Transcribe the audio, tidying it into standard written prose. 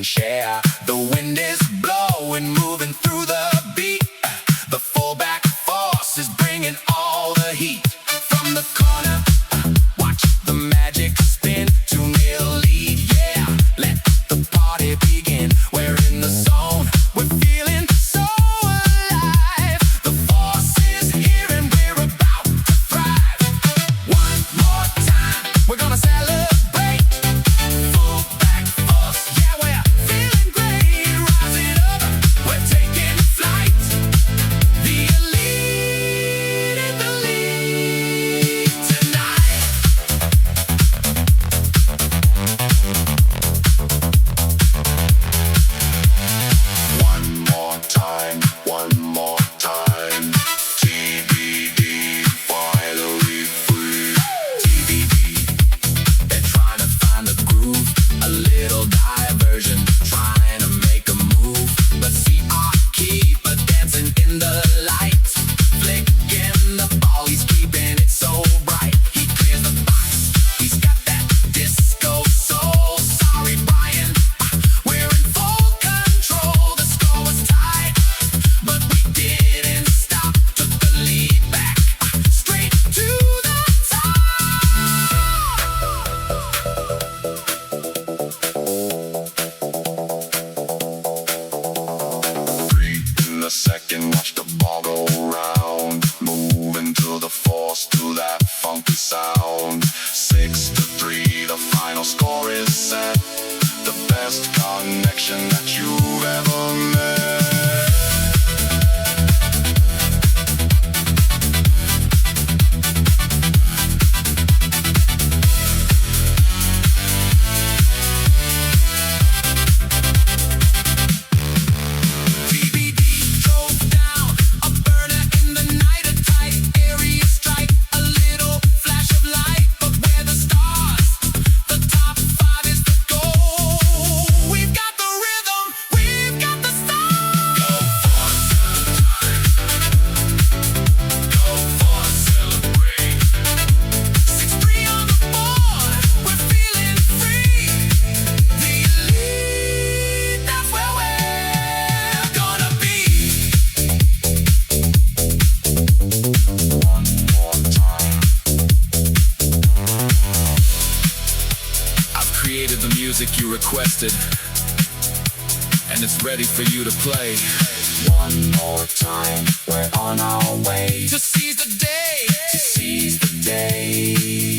share. The wind is blowing, moving through the beat. The fullback force is bringing all the heat. From the corner, watch the magic spin. 2-0 lead, yeah. Let the party begin. We're in the zone, we're feeling so alive. The force is here and we're about to thrive. One more time, we're gonna celebrate. Fullback force, yeah, we're feeling great. Rising up, we're taking flight. The elite in the lead tonight. One more time, one more time. TBD, finally free. TBD, they're trying to find the groove. A little diversion, trying to make a move. But see our keeper dancing in the light. Flicking the ball, he's keeping it so bright. He clears the box, he's got that disco soul. Sorry, Brian, we're in full control. The score was tied, but we didn't stop. Took the lead back, straight to the top. Three in the second, watch the ball go round. Moving to the force, to that funky sound. 6-3, the final score is set. The best connection that you've ever met. TBD drove down a burner in the night. A tight area strike, a little flash of light. But we're the stars, the top 5 is the goal. We've got the rhythm, we've got the style. Go force go force celebrate. 6-3 on the board, we're feeling free. The elite, that's where we're gonna be. One more time. I've created the music you requested, and it's ready for you to play. One more time, we're on our way to seize the day. To seize the day.